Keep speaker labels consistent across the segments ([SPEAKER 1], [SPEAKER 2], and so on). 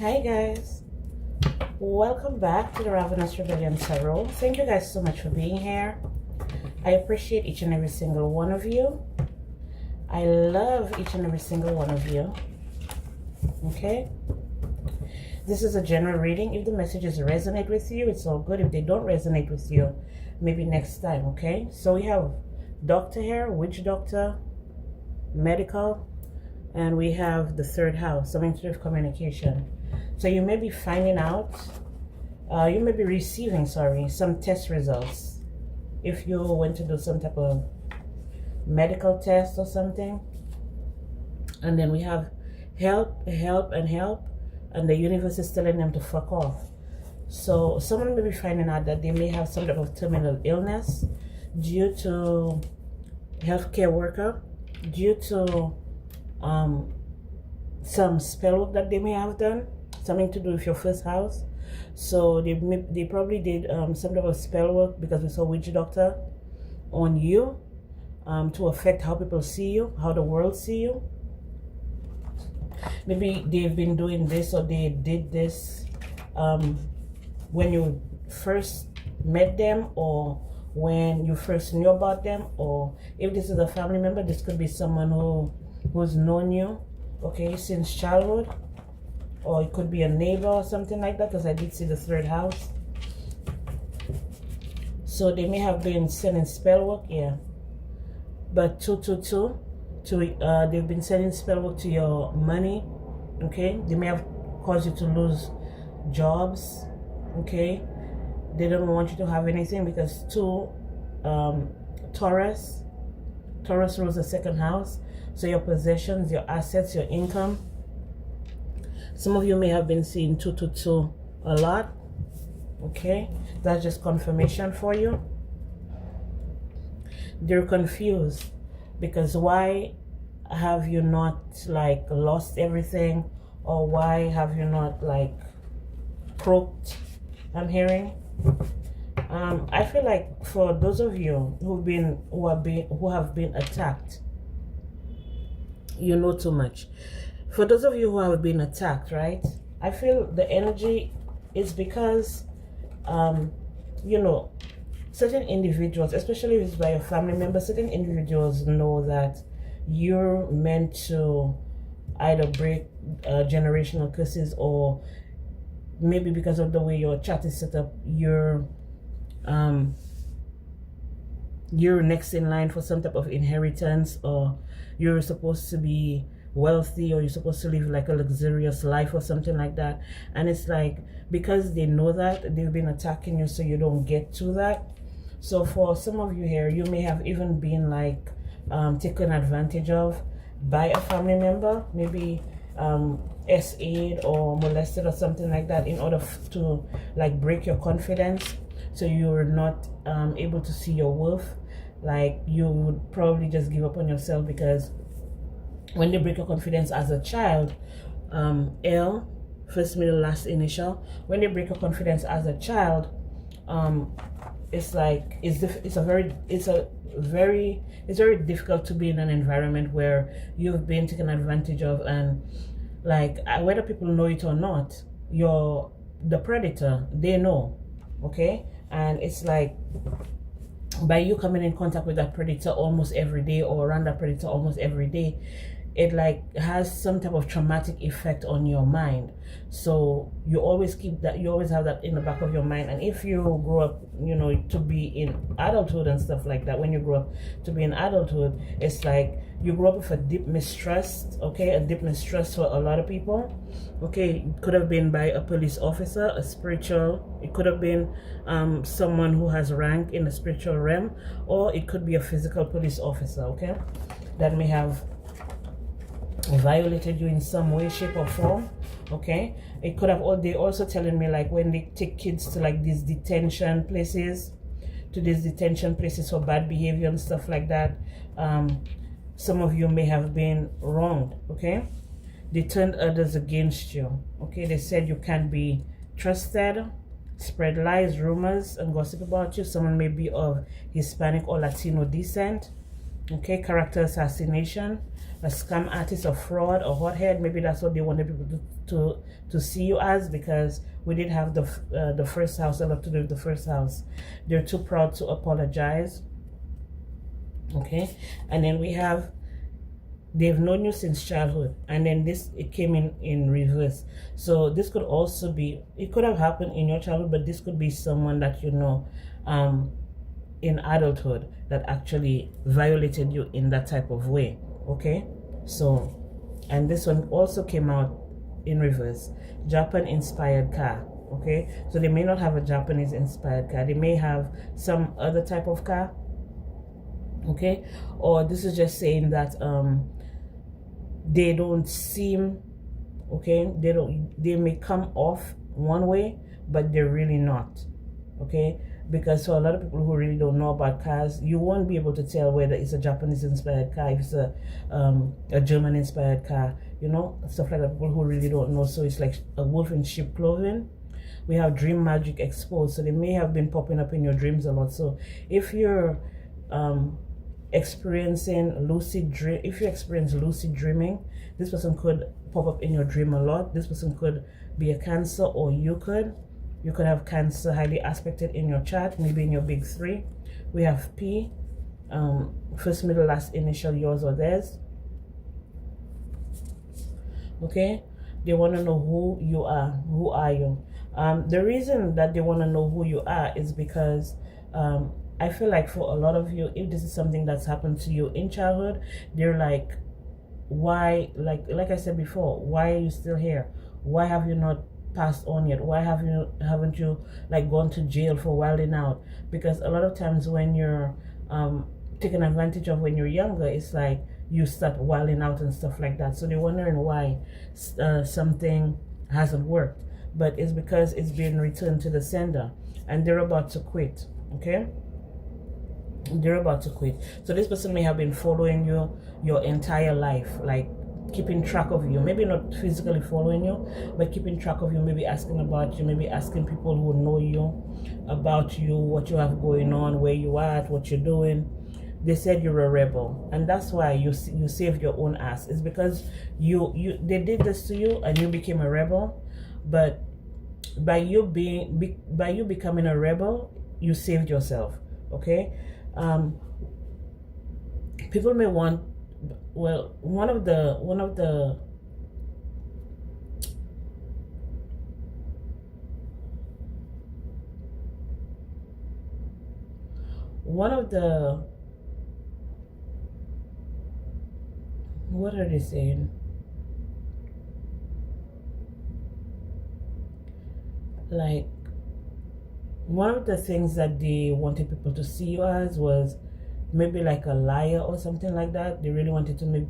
[SPEAKER 1] Hi guys, welcome back to the Ravenous Rebellion Tarot. Thank you guys so much for being here. I appreciate each and every single one of you. I love each and every single one of you. Okay, this is a general reading. If the messages resonate with you, it's all good. If they don't resonate with you, maybe next time. Okay, so we have doctor here, witch doctor, medical, and we have the third house, something to do with communication. So you may be finding out, you may be receiving, some test results. If you went to do some type of medical test or something. And then we have help, and the universe is telling them to fuck off. So someone may be finding out that they may have some type of terminal illness due to healthcare worker, due to some spell work that they may have done, something to do with your first house. So they probably did some type of spell work, because we saw witch doctor on you, to affect how people see you, how the world see you. Maybe they've been doing this, or they did this when you first met them, or when you first knew about them. Or if this is a family member, this could be someone who's known you, okay, since childhood. Or it could be a neighbor or something like that, because I did see the third house. So they may have been sending spell work, yeah. But 222, they've been sending spell work to your money, okay. They may have caused you to lose jobs, okay. They don't want you to have anything, because Taurus rules the second house. So your possessions, your assets, your income. Some of you may have been seeing 222 a lot, okay. That's just confirmation for you. They're confused, because why have you not like lost everything, or why have you not like croaked? I'm hearing. I feel like for those of you who have been attacked, you know too much. For those of you who have been attacked, right? I feel the energy is because, you know, certain individuals, especially if it's by a family member, certain individuals know that you're meant to either break generational curses, or maybe because of the way your chart is set up, you're next in line for some type of inheritance, or you're supposed to be wealthy, or you're supposed to live like a luxurious life or something like that. And it's like, because they know that, they've been attacking you so you don't get to that. So for some of you here, you may have even been like taken advantage of by a family member, maybe SA'd or molested or something like that, in order to like break your confidence, so you're not able to see your worth. Like you would probably just give up on yourself, because when they break your confidence as a child, L, first, middle, last initial, when they break your confidence as a child, it's like, it's very difficult to be in an environment where you've been taken advantage of. And like, whether people know it or not, you're the predator, they know, okay. And it's like, by you coming in contact with that predator almost every day, or around that predator almost every day, it like has some type of traumatic effect on your mind. So you always keep that, you always have that in the back of your mind. And if you grow up, you know, to be in adulthood and stuff like that, when you grow up to be in adulthood, it's like you grow up with a deep mistrust, okay, a deep mistrust for a lot of people, okay. It could have been by a police officer, a spiritual, it could have been someone who has rank in the spiritual realm, or it could be a physical police officer, okay, that may have violated you in some way, shape, or form, okay. It could have, they also telling me like when they take kids to like these detention places, for bad behavior and stuff like that, some of you may have been wronged, okay. They turned others against you, okay. They said you can't be trusted, spread lies, rumors, and gossip about you. Someone may be of Hispanic or Latino descent, Okay, character assassination, a scam artist or fraud or hothead. Maybe that's what they wanted people to see you as, because we did have the first house, a lot to do with the first house. They're too proud to apologize. Okay, and then we have they've known you since childhood, and then it came in reverse. So this could also be, it could have happened in your childhood, but this could be someone that you know in adulthood that actually violated you in that type of way. Okay, so, and this one also came out in reverse. Japan inspired car. Okay, so they may not have a Japanese inspired car, they may have some other type of car. Okay, or this is just saying that they don't seem, okay, they may come off one way, but they're really not. Okay, because for a lot of people who really don't know about cars, you won't be able to tell whether it's a Japanese inspired car, if it's a German inspired car, you know, stuff like that. People who really don't know, so it's like a wolf in sheep clothing. We have dream magic exposed, so they may have been popping up in your dreams a lot. So if you're experiencing if you experience lucid dreaming, this person could pop up in your dream a lot. This person could be a Cancer, or you could have Cancer highly aspected in your chart, maybe in your big three. We have P, first, middle, last initial, yours or theirs. Okay, they want to know who you are. Who are you? The reason that they want to know who you are is because I feel like for a lot of you, if this is something that's happened to you in childhood, they're like, why, like I said before, why are you still here? Why have you not passed on yet? Why haven't you like gone to jail for wilding out? Because a lot of times when you're taken advantage of when you're younger, it's like you start wilding out and stuff like that. So they're wondering why something hasn't worked, but it's because it's being returned to the sender, and they're about to quit. Okay, they're about to quit. So this person may have been following you your entire life, like keeping track of you, maybe not physically following you, but keeping track of you, maybe asking about you, maybe asking people who know you about you, what you have going on, where you are at, what you're doing. They said you're a rebel, and that's why you saved your own ass. It's because they did this to you and you became a rebel. But by you becoming a rebel, you saved yourself. Okay, people may want, well, one of the what are they saying? Like, one of the things that they wanted people to see you as was maybe like a liar or something like that. They really wanted to make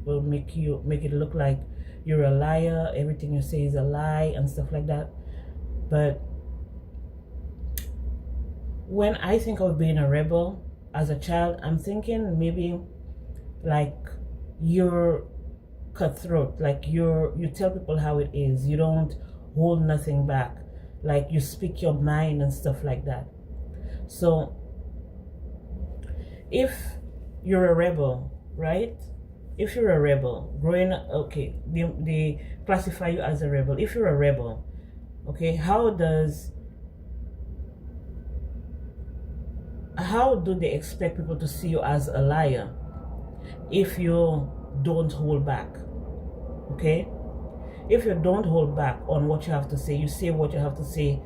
[SPEAKER 1] it look like you're a liar, everything you say is a lie and stuff like that. But when I think of being a rebel as a child, I'm thinking maybe like you're cutthroat, like you tell people how it is, you don't hold nothing back, like you speak your mind and stuff like that. So if you're a rebel, right? If you're a rebel, growing up, okay, they classify you as a rebel. If you're a rebel, okay, how do they expect people to see you as a liar if you don't hold back? Okay, if you don't hold back on what you have to say, you say what you have to say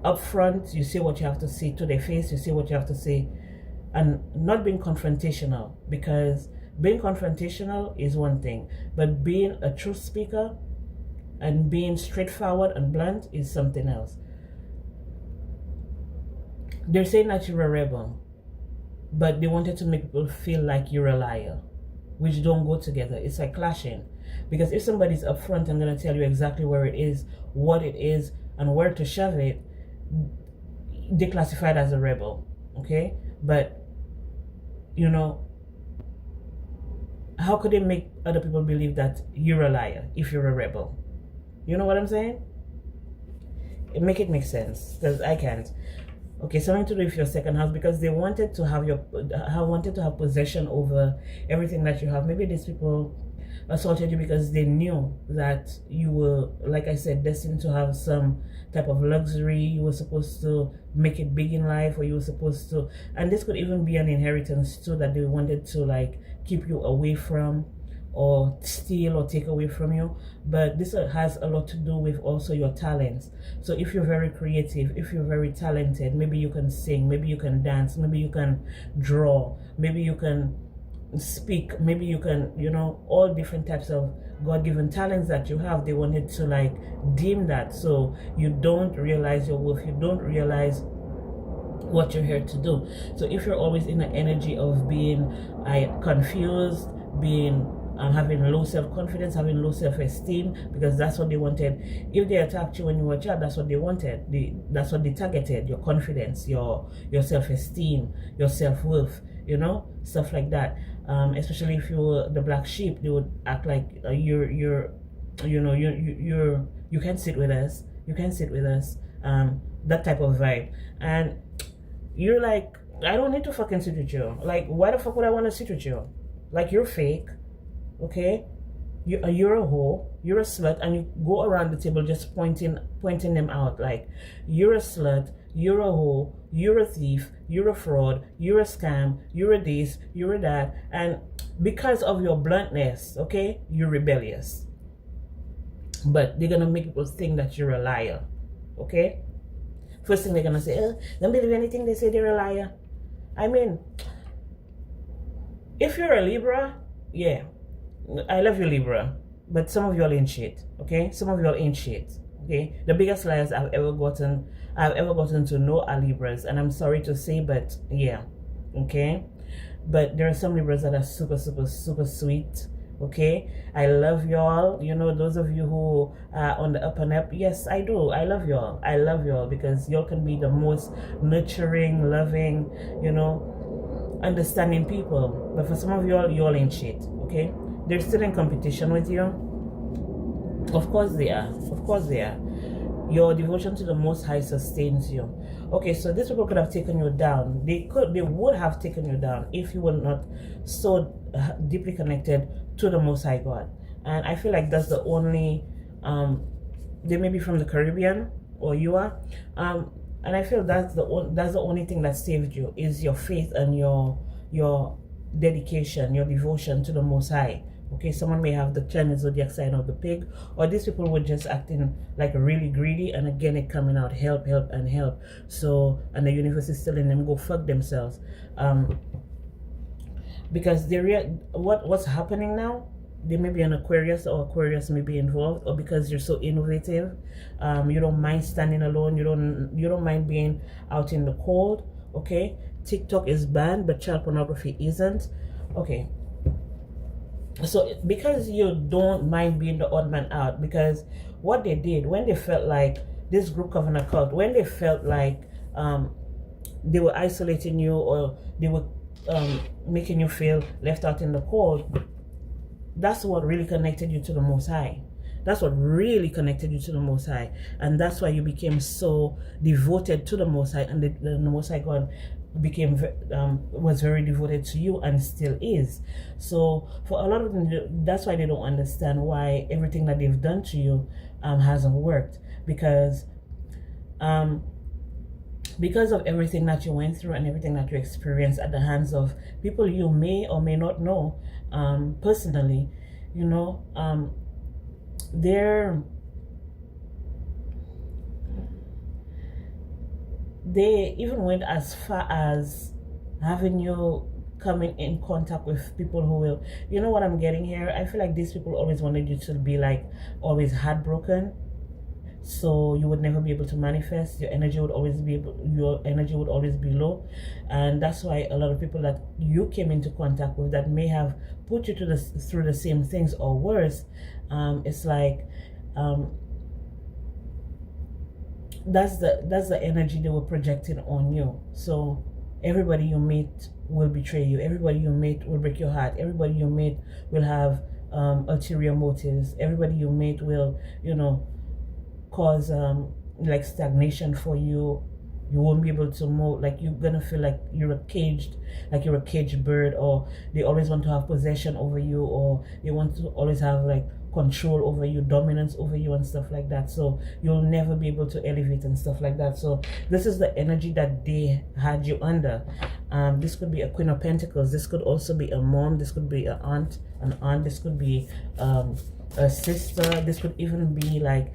[SPEAKER 1] up front, you say what you have to say to their face, you say what you have to say, and not being confrontational, because being confrontational is one thing, but being a truth speaker and being straightforward and blunt is something else. They're saying that you're a rebel, but they wanted to make people feel like you're a liar, which don't go together. It's like clashing. Because if somebody's upfront and going to tell you exactly where it is, what it is, and where to shove it, they classify it as a rebel. Okay? But, you know, how could they make other people believe that you're a liar if you're a rebel? You know what I'm saying? Make it make sense, because I can't. Okay, something to do with your second house, because they wanted to have possession over everything that you have. Maybe these people assaulted you because they knew that you were, like I said, destined to have some type of luxury. You were supposed to make it big in life, or you were supposed to, and this could even be an inheritance too, that they wanted to like keep you away from, or steal or take away from you. But this has a lot to do with also your talents. So if you're very creative, if you're very talented, maybe you can sing, maybe you can dance, maybe you can draw, maybe you can speak, maybe you can, you know, all different types of God-given talents that you have. They wanted to like dim that, so you don't realize your worth, you don't realize what you're here to do. So if you're always in the energy of being confused, being having low self-confidence, having low self-esteem, because that's what they wanted. If they attacked you when you were a child, that's what they wanted. That's what they targeted: your confidence, your self-esteem, your self-worth, you know, stuff like that. Especially if you were the black sheep, they would act like you can sit with us, you can sit with us, that type of vibe. And you're like, I don't need to fucking sit with you. Like, why the fuck would I want to sit with you? Like, you're fake. Okay, you're a hoe, you're a slut, and you go around the table just pointing them out. Like, you're a slut, you're a hoe, you're a thief, you're a fraud, you're a scam, you're a this, you're a that, and because of your bluntness, okay, you're rebellious. But they're gonna make people think that you're a liar. Okay, first thing they're gonna say, don't believe anything they say, they're a liar. I mean, if you're a Libra, yeah, I love you, Libra, but some of y'all ain't shit, okay? Some of y'all ain't shit, okay? The biggest liars I've ever gotten to know are Libras, and I'm sorry to say, but yeah, okay? But there are some Libras that are super, super, super sweet, okay? I love y'all. You know, those of you who are on the up and up, yes, I do. I love y'all. I love y'all, because y'all can be the most nurturing, loving, you know, understanding people. But for some of y'all ain't shit, okay? They're still in competition with you. Of course they are. Of course they are. Your devotion to the Most High sustains you. Okay, so these people could have taken you down. They would have taken you down if you were not so deeply connected to the Most High God. And I feel like that's the only, they may be from the Caribbean, or you are, and I feel that's the only thing that saved you, is your faith and your dedication, your devotion to the Most High. Okay, someone may have the Chinese zodiac sign of the pig, or these people were just acting like really greedy, and again it coming out help, help, and help. So, and the universe is telling them go fuck themselves, because what's happening now, they may be an Aquarius, or Aquarius may be involved, or because you're so innovative, you don't mind standing alone, you don't mind being out in the cold. Okay, TikTok is banned, but child pornography isn't. Okay, so because you don't mind being the odd man out, because what they did when they felt like this group covenant cult, when they felt like they were isolating you, or they were making you feel left out in the cold, that's what really connected you to the Most High. That's what really connected you to the Most High, and that's why you became so devoted to the Most High, and the Most High God was very devoted to you, and still is. So for a lot of them, that's why they don't understand why everything that they've done to you hasn't worked, because of everything that you went through and everything that you experienced at the hands of people you may or may not know personally. You know, they even went as far as having you coming in contact with people who will, you know what I'm getting here? I feel like these people always wanted you to be like always heartbroken, so you would never be able to manifest. Your energy would always be low, and that's why a lot of people that you came into contact with that may have put you through the same things or worse, it's like that's the energy they were projecting on you. So everybody you meet will betray you, everybody you meet will break your heart, everybody you meet will have ulterior motives, everybody you meet will, you know, cause like stagnation for you, You won't be able to move. Like you're gonna feel like you're a caged bird, or they always want to have possession over you, or they want to always have like control over you, dominance over you, and stuff like that. So you'll never be able to elevate and stuff like that. So this is the energy that they had you under. This could be a Queen of Pentacles. This could also be a mom. This could be an aunt. This could be a sister. This could even be like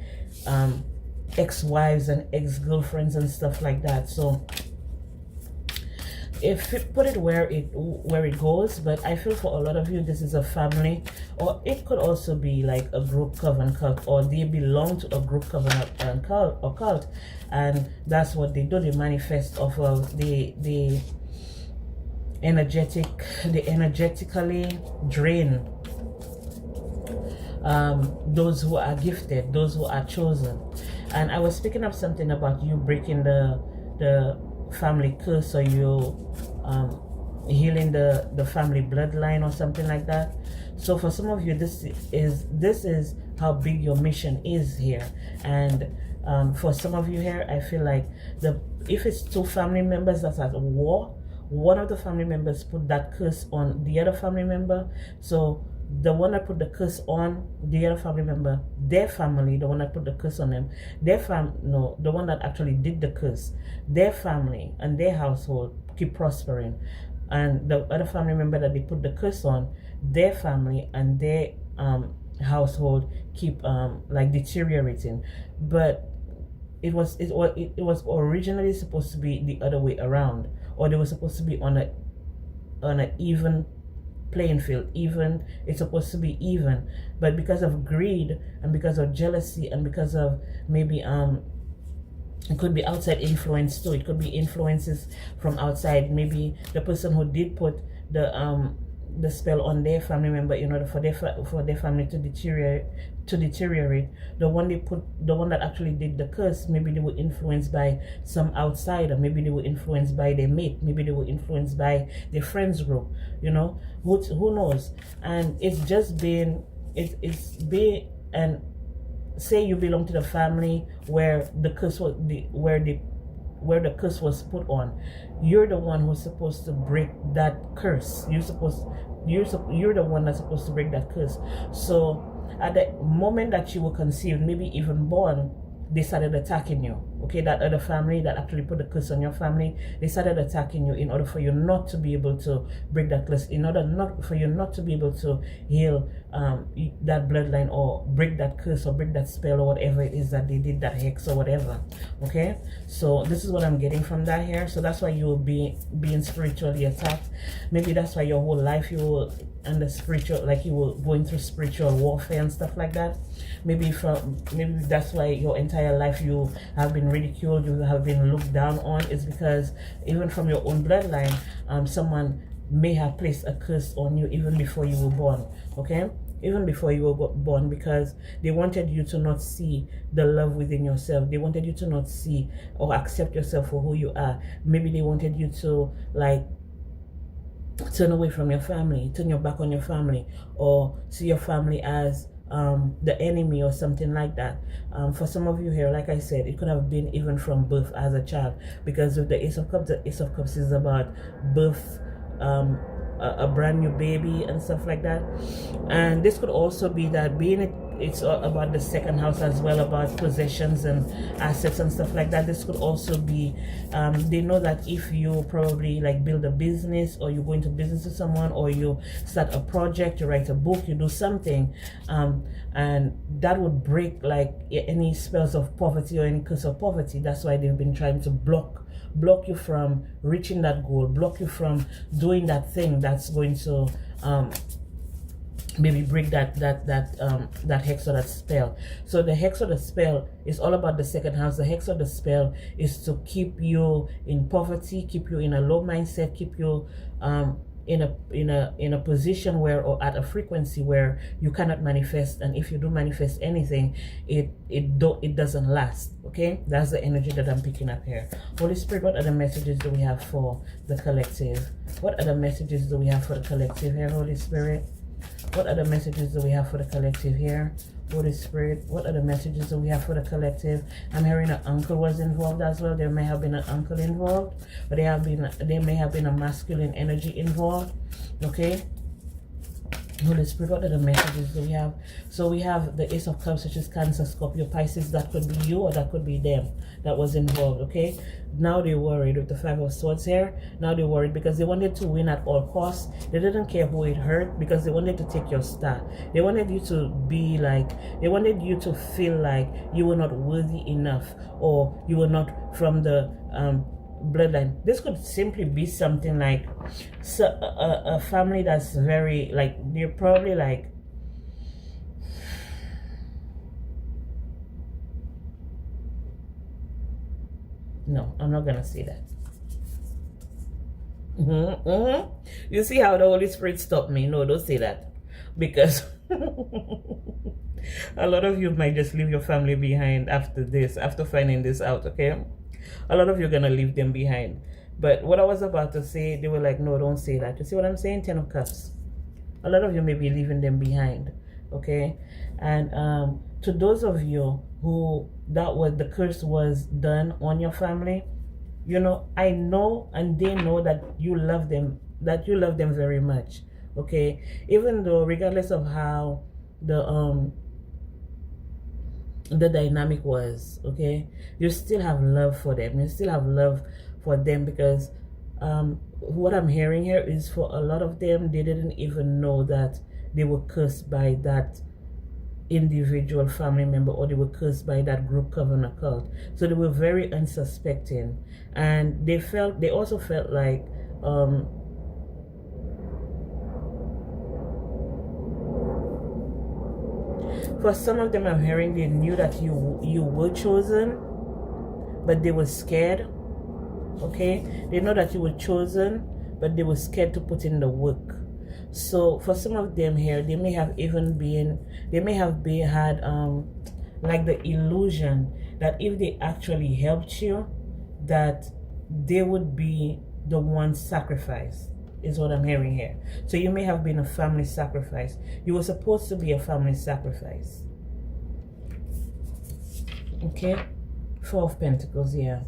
[SPEAKER 1] ex-wives and ex-girlfriends and stuff like that. So if it put it where it goes, but I feel for a lot of you this is a family, or it could also be like a group, coven, cult, or they belong to a group, coven, and cult, and that's what they do. They manifest off of the energetically drain those who are gifted, those who are chosen. And I was speaking of something about you breaking the family curse, or you healing the family bloodline or something like that. So for some of you, this is how big your mission is here. And for some of you here, I feel like if it's two family members that's at war, one of the family members put that curse on the other family member. So the one that put the curse on the other family member, their family, the one that put the curse on them, the one that actually did the curse, their family and their household keep prospering, and the other family member that they put the curse on, their family and their household keep like deteriorating. But it was originally supposed to be the other way around, or they were supposed to be on a even playing field. Even, it's supposed to be even, but because of greed and because of jealousy and because of maybe it could be outside influence too. It could be influences from outside. Maybe the person who did put the spell on their family member in order for their family to deteriorate, the one that actually did the curse, maybe they were influenced by some outsider, maybe they were influenced by their mate, maybe they were influenced by their friends group, who knows. And it's just been and say you belong to the family where the curse was where the curse was put on. You're the one who's supposed to break that curse. You're the one that's supposed to break that curse. So at the moment that you were conceived, maybe even born, they started attacking you. Okay, that other family that actually put the curse on your family, they started attacking you in order for you not to be able to break that curse, in order for you not to be able to heal that bloodline, or break that curse, or break that spell, or whatever it is that they did, that hex or whatever. Okay, so this is what I'm getting from that here. So that's why you will be being spiritually attacked. Maybe that's why your whole life you will under spiritual, like you were going through spiritual warfare and stuff like that. Maybe that's why your entire life you have been ridiculed, you have been looked down on. Is because even from your own bloodline, someone may have placed a curse on you even before you were born. Okay, even before you were born, because they wanted you to not see the love within yourself. They wanted you to not see or accept yourself for who you are. Maybe they wanted you to like turn away from your family, turn your back on your family, or see your family as the enemy or something like that. For some of you here, like I said, it could have been even from birth as a child, because with the Ace of Cups, the Ace of Cups is about birth, a brand new baby and stuff like that. And this could also be that it's about the second house as well, about possessions and assets and stuff like that. This could also be they know that if you probably like build a business, or you go into business with someone, or you start a project, you write a book, you do something, and that would break like any spells of poverty or any curse of poverty. That's why they've been trying to block you from reaching that goal, block you from doing that thing that's going to maybe break that hex or that spell. So the hex or the spell is all about the second house. The hex or the spell is to keep you in poverty, keep you in a low mindset, keep you in a position where, or at a frequency where you cannot manifest. And if you do manifest anything, it doesn't last. Okay, that's the energy that I'm picking up here. Holy Spirit, what other messages do we have for the collective? What other messages do we have for the collective here, Holy Spirit? What are the messages that we have for the collective here? Holy Spirit, what are the messages that we have for the collective? I'm hearing an uncle was involved as well. There may have been an uncle involved, but there may have been a masculine energy involved. Okay. Holy Spirit, what are the messages that we have? So we have the Ace of Cups, which is Cancer, Scorpio, Pisces. That could be you or that could be them that was involved, okay? Now they're worried with the Five of Swords here. Now they're worried because they wanted to win at all costs. They didn't care who it hurt because they wanted to take your star. They wanted you to be like, they wanted you to feel like you were not worthy enough or you were not from the bloodline. This could simply be something like a family that's very like, they're probably like, no, I'm not gonna say that. You see how the Holy Spirit stopped me? No, don't say that, because a lot of you might just leave your family behind after this, after finding this out. Okay, a lot of you are gonna leave them behind. But what I was about to say, they were like, no, don't say that. You see what I'm saying? 10 of Cups. A lot of you may be leaving them behind. Okay, and to those of you who the curse was done on your family, you know, I know and they know that you love them, very much. Okay, even though regardless of how the dynamic was, okay, you still have love for them. You still have love for them because what I'm hearing here is for a lot of them, they didn't even know that they were cursed by that individual family member, or they were cursed by that group coven occult. So they were very unsuspecting, and they also felt like for some of them, I'm hearing they knew that you were chosen, but they were scared. Okay, they know that you were chosen, but they were scared to put in the work. So for some of them here, they may have had like the illusion that if they actually helped you, that they would be the one sacrificed, is what I'm hearing here. So you may have been a family sacrifice. You were supposed to be a family sacrifice. Okay, Four of Pentacles, yeah.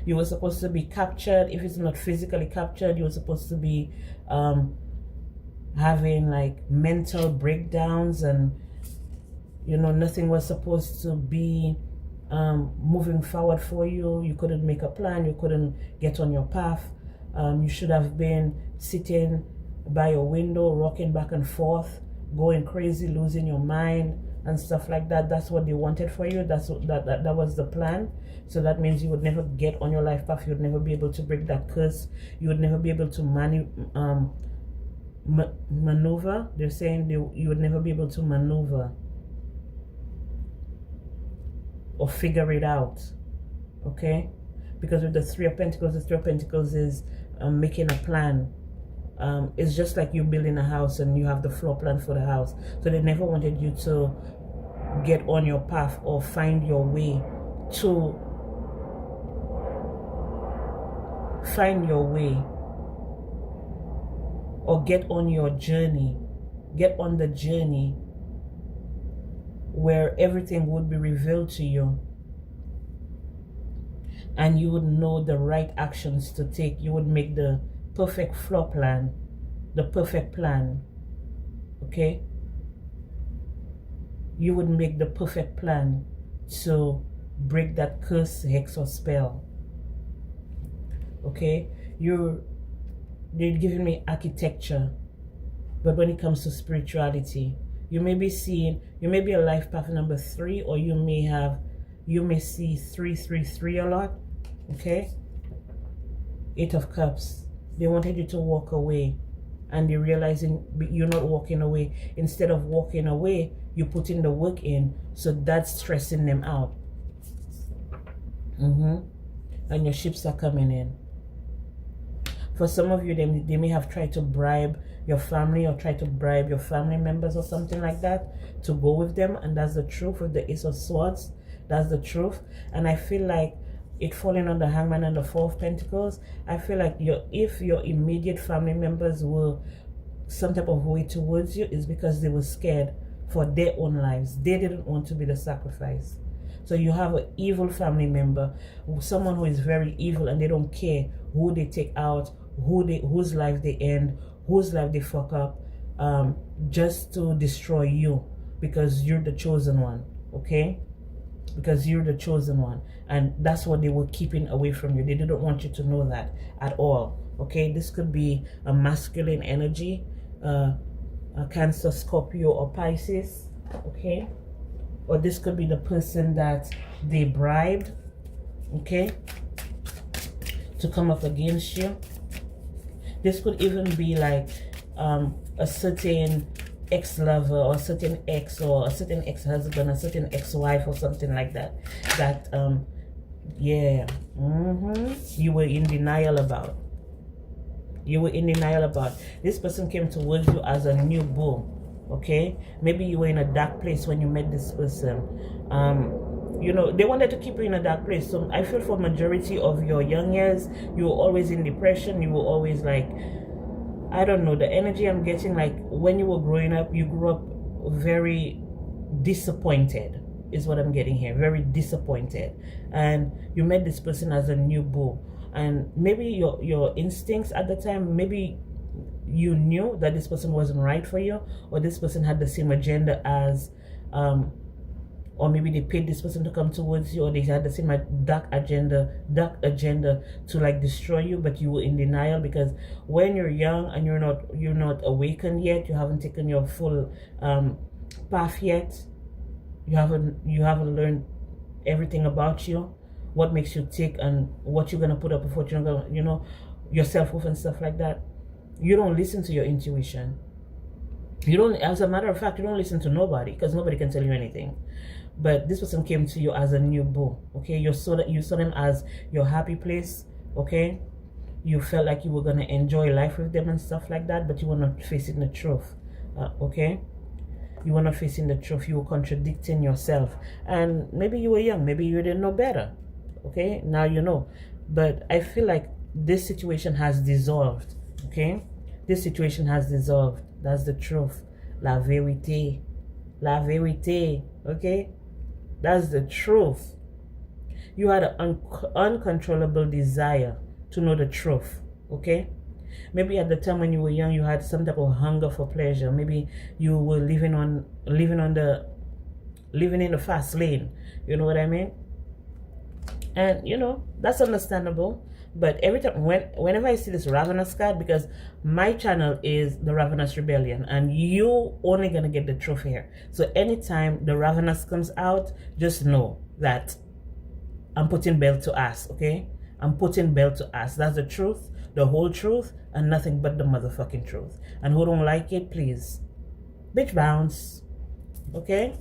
[SPEAKER 1] You were supposed to be captured. If it's not physically captured, you were supposed to be having like mental breakdowns, and you know, nothing was supposed to be moving forward for you. You couldn't make a plan. You couldn't get on your path. You should have been sitting by your window, rocking back and forth, going crazy, losing your mind and stuff like that. That's what they wanted for you. That was the plan. So that means you would never get on your life path. You would never be able to break that curse. You would never be able to maneuver. They're saying you would never be able to maneuver or figure it out. Okay, because with the Three of Pentacles, the Three of Pentacles is making a plan. It's just like you building a house and you have the floor plan for the house. So they never wanted you to get on your path or find your way or get on your journey, get on the journey where everything would be revealed to you and you would know the right actions to take. You would make the perfect floor plan, the perfect plan. Okay, you would make the perfect plan to break that curse, hex, or spell. Okay, they're giving me architecture, but when it comes to spirituality, you may be a life path number 3, or you may see 333 a lot. Okay, Eight of Cups. They wanted you to walk away, and they're realizing you're not walking away. Instead of walking away, you put in the work in, so that's stressing them out. And your ships are coming in. For some of you, they may have tried to bribe your family or try to bribe your family members or something like that to go with them, and that's the truth with the Ace of Swords. That's the truth. And I feel like it falling on the Hangman and the Four of Pentacles, I feel like if your immediate family members were some type of way towards you is because they were scared for their own lives. They didn't want to be the sacrifice. So you have an evil family member, someone who is very evil, and they don't care who they take out, whose life they end, whose life they fuck up, just to destroy you because you're the chosen one, okay? Because you're the chosen one, and that's what they were keeping away from you. They didn't want you to know that at all, okay? This could be a masculine energy, a Cancer, Scorpio, or Pisces, okay? Or this could be the person that they bribed, okay, to come up against you. This could even be like a certain ex-lover, or a certain ex, or a certain ex-husband, a certain ex-wife, or something like that, that yeah, you were in denial about. You were in denial about. This person came towards you as a new boo, okay? Maybe you were in a dark place when you met this person. You know, they wanted to keep you in a dark place. So I feel for majority of your young years, you were always in depression. You were always like, I don't know, the energy I'm getting, like when you were growing up, you grew up very disappointed, is what I'm getting here. Very disappointed. And you met this person as a new boo. And maybe your instincts at the time, maybe you knew that this person wasn't right for you, or this person had the same agenda as, or maybe they paid this person to come towards you, or they had the same dark agenda to like destroy you, but you were in denial because when you're young and you're not awakened yet, you haven't taken your full path yet, you haven't learned everything about you, what makes you tick and what you're gonna put up with, what you're gonna, you know, your self-worth and stuff like that. You don't listen to your intuition. You don't, as a matter of fact, you don't listen to nobody because nobody can tell you anything. But this person came to you as a new boo, okay? You saw them as your happy place, okay? You felt like you were gonna enjoy life with them and stuff like that, but you were not facing the truth, okay? You were not facing the truth. You were contradicting yourself, and maybe you were young. Maybe you didn't know better, okay? Now you know. But I feel like this situation has dissolved, okay? This situation has dissolved. That's the truth. La vérité. La vérité, okay? That's the truth. You had an uncontrollable desire to know the truth, okay? Maybe at the time when you were young, you had some type of hunger for pleasure. Maybe you were living in the fast lane. You know what I mean? And you know, that's understandable. But every time, whenever I see this Ravenous card, because my channel is the Ravenous Rebellion, and you only gonna get the truth here. So anytime the Ravenous comes out, just know that I'm putting belt to ass, okay? I'm putting belt to ass. That's the truth, the whole truth, and nothing but the motherfucking truth. And who don't like it, please, bitch bounce, okay?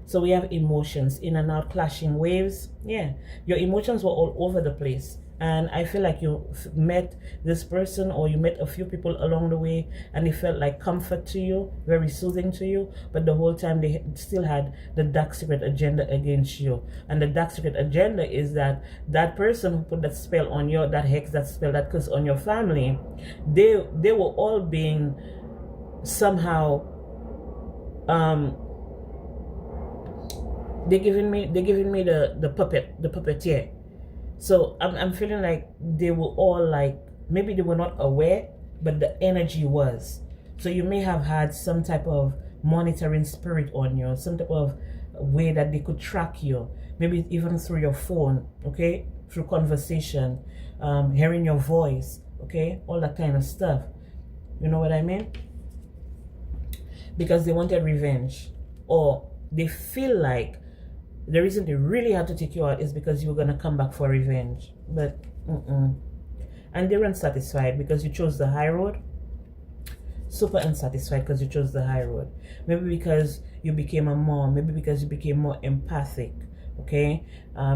[SPEAKER 1] So we have emotions, in and out, clashing waves. Yeah, your emotions were all over the place. And I feel like you met this person, or you met a few people along the way, and it felt like comfort to you, very soothing to you. But the whole time they still had the dark secret agenda against you. And the dark secret agenda is that that person who put that spell on you, that hex, that spell, that curse on your family, they were all being somehow they're giving me the puppeteer. So I'm feeling like they were all like, maybe they were not aware, but the energy was. So you may have had some type of monitoring spirit on you, some type of way that they could track you, maybe even through your phone, okay, through conversation, hearing your voice, okay, all that kind of stuff. You know what I mean? Because they wanted revenge, or they feel like the reason they really had to take you out is because you were going to come back for revenge. But, and they weren't satisfied because you chose the high road. Super unsatisfied because you chose the high road. Maybe because you became a mom. Maybe because you became more empathic. Okay?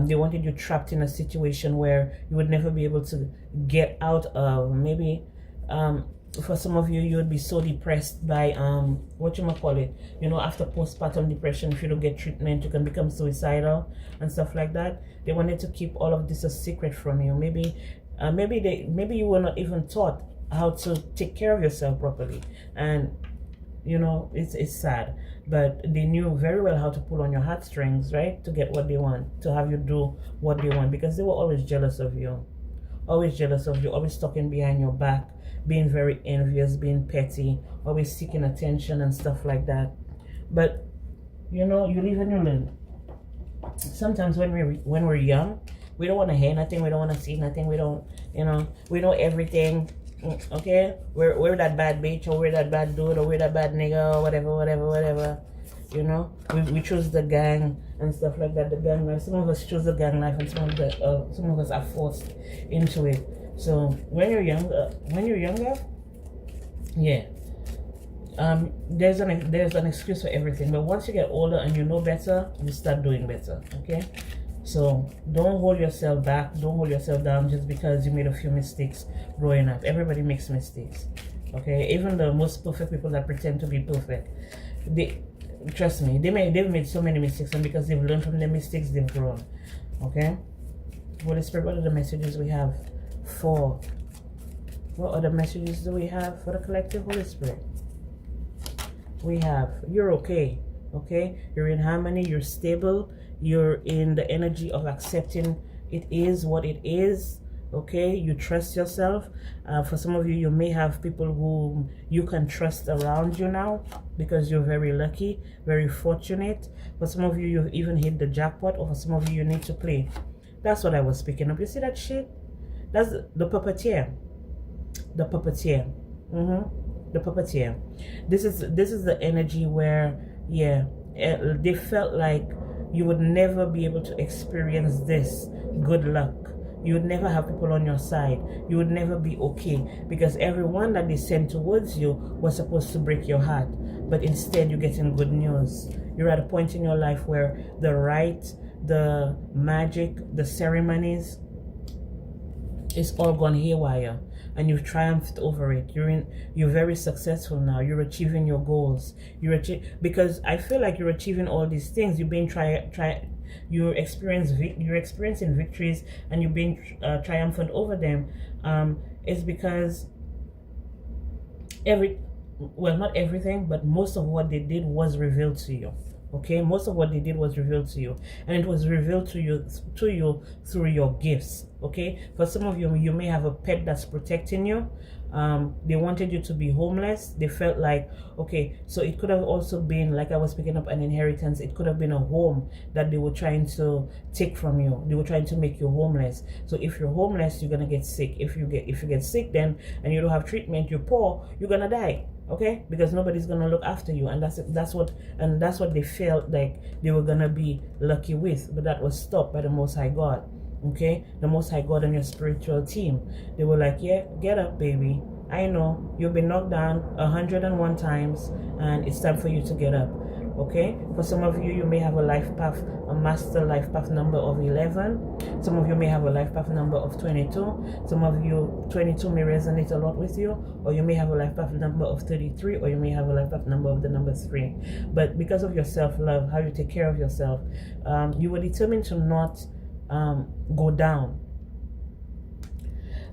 [SPEAKER 1] They wanted you trapped in a situation where you would never be able to get out of. Maybe, for some of you, you would be so depressed by you know, after postpartum depression, if you don't get treatment, you can become suicidal and stuff like that. They wanted to keep all of this a secret from you. Maybe you were not even taught how to take care of yourself properly. And you know, it's sad, but they knew very well how to pull on your heartstrings, right, to get what they want, to have you do what they want, because they were always jealous of you, always jealous of you, always talking behind your back, being very envious, being petty, always seeking attention and stuff like that. But you know, you live and you learn. Sometimes when we're young, we don't want to hear nothing, we don't want to see nothing, we don't, you know, we know everything. Okay, we're that bad bitch, or we're that bad dude, or we're that bad nigga, or whatever. You know, we choose the gang and stuff like that. The gang life. Some of us choose the gang life, and some of us are forced into it. So when you're younger, yeah, there's an excuse for everything. But once you get older and you know better, you start doing better. Okay. So don't hold yourself back, don't hold yourself down just because you made a few mistakes growing up. Everybody makes mistakes, okay? Even the most perfect people that pretend to be perfect, trust me, they've made so many mistakes, and because they've learned from their mistakes, they've grown, okay? Holy Spirit, what are the messages we have for? What other messages do we have for the collective? Holy Spirit, we have, you're okay, okay? You're in harmony, you're stable, you're in the energy of accepting it is what it is, okay? You trust yourself. For some of you, you may have people who you can trust around you now because you're very lucky, very fortunate. For some of you, you've even hit the jackpot, or for some of you, you need to play. That's what I was speaking of. You see that shit? That's the puppeteer. The puppeteer. The puppeteer. This is the energy where, yeah, they felt like you would never be able to experience this good luck. You would never have people on your side. You would never be okay, because everyone that they sent towards you was supposed to break your heart. But instead, you're getting good news. You're at a point in your life where the rite, the magic, the ceremonies, it's all gone haywire, and you've triumphed over it. You're very successful now. You're achieving your goals. Because I feel like you're achieving all these things. You're being you're experiencing victories, and you're being triumphant over them. It's because not everything, but most of what they did was revealed to you. Okay, most of what they did was revealed to you, and it was revealed to you through your gifts. Okay, for some of you, you may have a pet that's protecting you. They wanted you to be homeless. They felt like, okay, so it could have also been, like I was picking up, an inheritance. It could have been a home that they were trying to take from you. They were trying to make you homeless. So if you're homeless, you're gonna get sick. If you get sick, then, and you don't have treatment, you're poor, you're gonna die. Okay, because nobody's gonna look after you, and that's what they felt like they were gonna be lucky with. But that was stopped by the Most High God. Okay, the Most High God and your spiritual team. They were like, yeah, get up, baby. I know you've been knocked down 101 times, and it's time for you to get up. Okay, for some of you, you may have a life path, a master life path number of 11. Some of you may have a life path number of 22. Some of you, 22 may resonate a lot with you, or you may have a life path number of 33, or you may have a life path number of the number 3. But because of your self-love, how you take care of yourself, you were determined to not go down.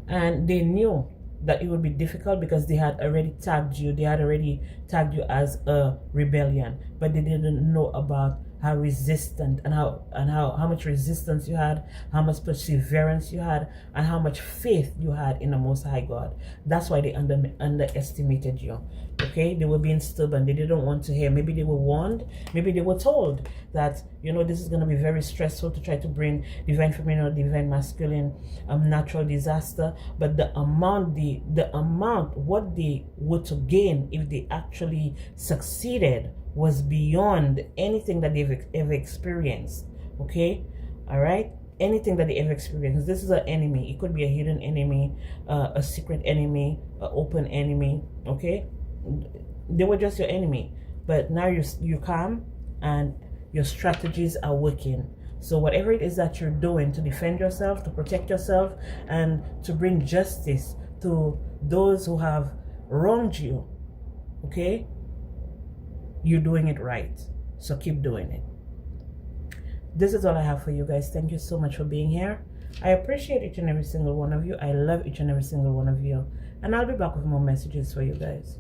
[SPEAKER 1] And they knew that it would be difficult because they had already tagged you. They had already tagged you as a rebellion, but they didn't know about how resistant and how much resistance you had, how much perseverance you had, and how much faith you had in the Most High God. That's why they underestimated you. Okay, they were being stubborn. They didn't want to hear. Maybe they were warned. Maybe they were told that, you know, this is going to be very stressful to try to bring divine feminine or divine masculine natural disaster. But the amount, what they were to gain if they actually succeeded was beyond anything that they've ever experienced. Okay, all right, anything that they ever experienced. This is an enemy. It could be a hidden enemy, a secret enemy, an open enemy. Okay, they were just your enemy, but now you calm and your strategies are working. So whatever it is that you're doing to defend yourself, to protect yourself, and to bring justice to those who have wronged you, okay, you're doing it right. So keep doing it. This is all I have for you guys. Thank you so much for being here. I appreciate each and every single one of you. I love each and every single one of you. And I'll be back with more messages for you guys.